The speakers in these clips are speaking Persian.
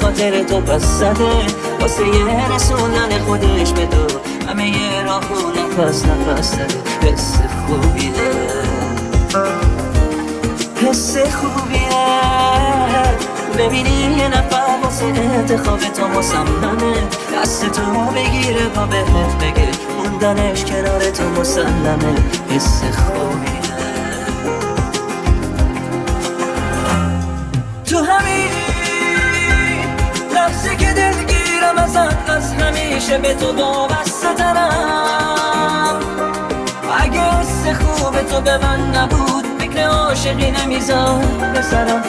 خاطر تو پس زده، واسه یه رسوندن خودش به تو همه یه راهو نفس نفس زده. حس خوبیه، حس خوبیه، ببینی یه نفر واسه انتخاب تو مصممه، دست تو بگیره با بهت بگه موندنش کنار تو مسلمه. حس خوبیه، تو همین لحظه که دلگیرم ازت، از همیشه به تو وابسته ترم. اگه حس خوب تو به من نبود فکر عاشقی نمیذار بسرم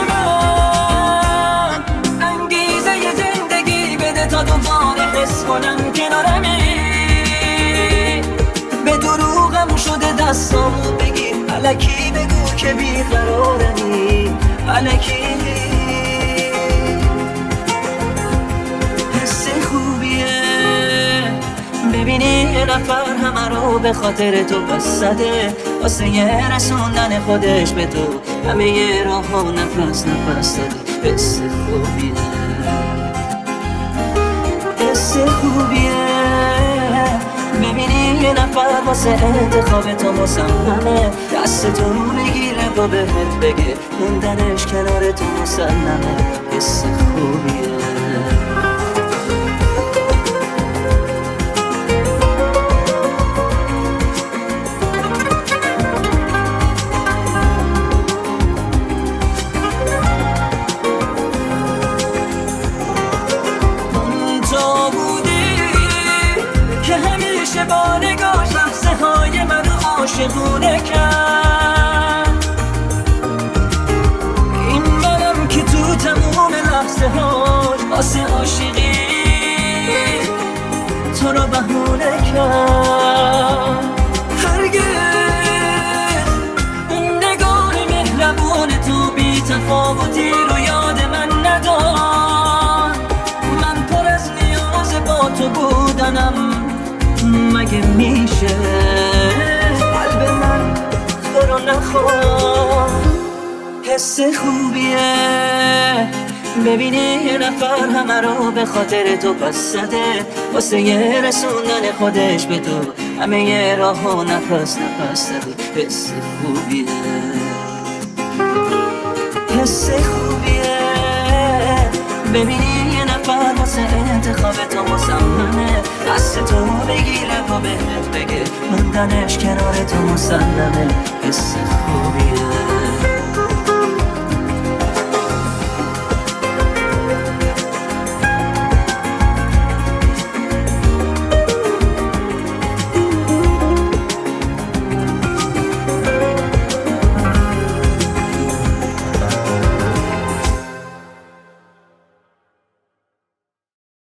من انگیزه ی زندگی بده تا دوباره حس کنم کنارمی. به دروغم شده دستامو بگیر، الکی بگو که بیقرارمی، الکی. حس خوبیه، ببینی یه نفر همه رو به خاطر تو پس زده، واسه یه رسوندن خودش به تو همه یه راهو نفس نفس داده. حس خوبیه، حس خوبیه، ببینی یه نفر واسه انتخاب تو مصممه، دست تو بگیره با بهت بگه موندنش کنار تو مسلمه. حس خوبیه، با نگاه لحظه های من رو عاشقونه کرد. این منم که تو تموم لحظه هاش واسه عاشقی تو رو بهونه کرد. هرگز اون نگاه مهربون تو بی تفاوتی رو یاد من ندار. من پر از نیاز با تو بودنم، مگه میشه قلب من تو رو نخواد. حس خوبیه، ببینی یه نفر همه رو به خاطر تو پس زده، واسه یه رسوندن خودش به تو همه یه راهو نفس نفس زده. حس خوبیه، حس خوبیه، ببینی یه نفر واسه انتخاب تو مصممه، دست تو بگیره با بهت بگه موندنش کنار تو مسلمه. حس خوبیه.